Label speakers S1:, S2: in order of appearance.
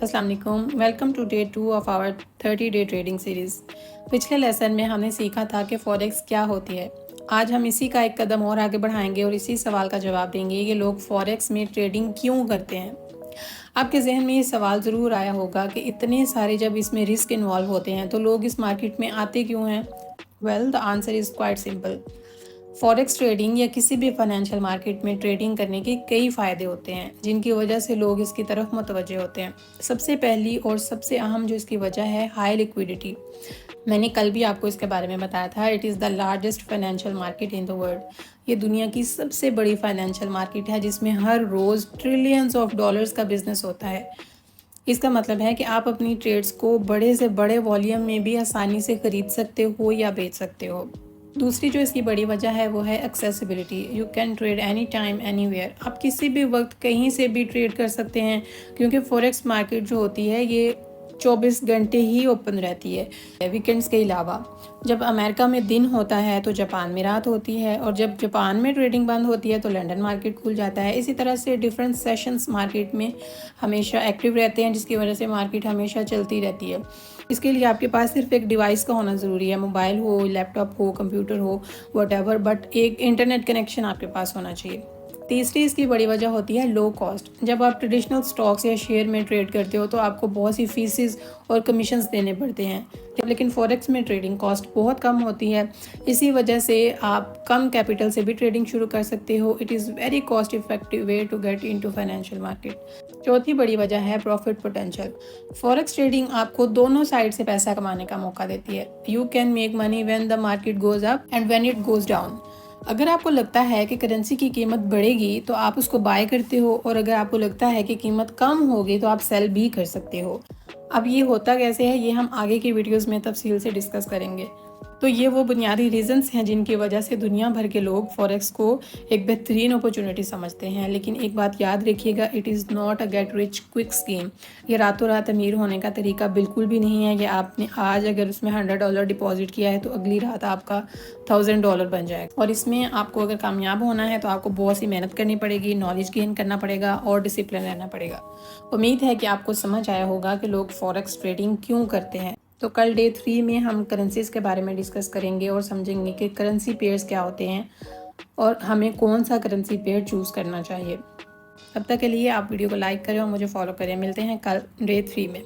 S1: अस्सलाम वालेकुम, welcome to day 2 of our 30 day trading series. पिछले लेसन में हमने सीखा था कि फॉरेक्स क्या होती है। आज हम इसी का एक कदम और आगे बढ़ाएंगे और इसी सवाल का जवाब देंगे कि लोग फॉरेक्स में ट्रेडिंग क्यों करते हैं। आपके जहन में ये सवाल ज़रूर आया होगा कि इतने सारे जब इसमें रिस्क इन्वॉल्व होते हैं तो लोग इस मार्केट में आते क्यों हैं। Well, the answer is quite simple. Forex trading या किसी भी फाइनेंशियल मार्केट में ट्रेडिंग करने के कई फ़ायदे होते हैं जिनकी वजह से लोग इसकी तरफ मुतवज्जे होते हैं। सबसे पहली और सबसे अहम जो इसकी वजह है, हाई लिक्विडिटी। मैंने कल भी आपको इसके बारे में बताया था। It is the largest financial market in the world. ये दुनिया की सबसे बड़ी फाइनेंशियल मार्केट है जिसमें हर रोज़ ट्रिलियंस ऑफ डॉलर्स का बिजनेस होता है। इसका मतलब है कि आप अपनी ट्रेड्स को बड़े से बड़े वॉल्यूम में भी आसानी से ख़रीद सकते हो या बेच सकते हो। दूसरी जो इसकी बड़ी वजह है वो है accessibility. You can trade any time anywhere. आप किसी भी वक्त कहीं से भी ट्रेड कर सकते हैं क्योंकि फॉरेक्स मार्केट जो होती है ये 24 घंटे ही ओपन रहती है, वीकेंड्स के अलावा। जब अमेरिका में दिन होता है तो जापान में रात होती है, और जब जापान में ट्रेडिंग बंद होती है तो लंदन मार्केट खुल जाता है। इसी तरह से डिफरेंट सेशंस मार्केट में हमेशा एक्टिव रहते हैं जिसकी वजह से मार्केट हमेशा चलती रहती है। इसके लिए आपके पास सिर्फ एक डिवाइस का होना ज़रूरी है, मोबाइल हो, लैपटॉप हो, कंप्यूटर हो, वट बट एक इंटरनेट कनेक्शन आपके पास होना चाहिए। तीसरी इसकी बड़ी वजह होती है लो कॉस्ट। जब आप ट्रेडिशनल स्टॉक्स या शेयर में ट्रेड करते हो तो आपको बहुत सी फीसेस और कमीशंस देने पड़ते हैं, लेकिन फॉरेक्स में ट्रेडिंग कॉस्ट बहुत कम होती है। इसी वजह से आप कम कैपिटल से भी ट्रेडिंग शुरू कर सकते हो। It is very cost effective way to get into financial market. चौथी बड़ी वजह है प्रॉफिट पोटेंशियल। फॉरेक्स ट्रेडिंग आपको दोनों साइड से पैसा कमाने का मौका देती है। You can make money when the market goes up and when it goes down. अगर आपको लगता है कि करेंसी की कीमत बढ़ेगी तो आप उसको बाय करते हो, और अगर आपको लगता है कि कीमत कम होगी तो आप सेल भी कर सकते हो। अब ये होता कैसे है ये हम आगे की वीडियोस में तफसील से डिस्कस करेंगे। तो ये वो बुनियादी रीजंस हैं जिनकी वजह से दुनिया भर के लोग फॉरेक्स को एक बेहतरीन अपॉर्चुनिटी समझते हैं। लेकिन एक बात याद रखिएगा, it is not a get rich quick scheme. ये रातों रात अमीर होने का तरीका बिल्कुल भी नहीं है कि आपने आज अगर उसमें $100 डिपॉजिट किया है तो अगली रात आपका $1000 बन जाएगा। और इसमें आपको अगर कामयाब होना है तो आपको बहुत सी मेहनत करनी पड़ेगी, नॉलेज गेन करना पड़ेगा और डिसिप्लिन रहना पड़ेगा। उम्मीद है कि आपको समझ आया होगा कि लोग फॉरेक्स ट्रेडिंग क्यों करते हैं। तो कल डे 3 में हम करेंसीज के बारे में डिस्कस करेंगे और समझेंगे कि करेंसी पेयर्स क्या होते हैं और हमें कौन सा करेंसी पेयर चूज़ करना चाहिए। तब तक के लिए आप वीडियो को लाइक करें और मुझे फॉलो करें। मिलते हैं कल डे 3 में।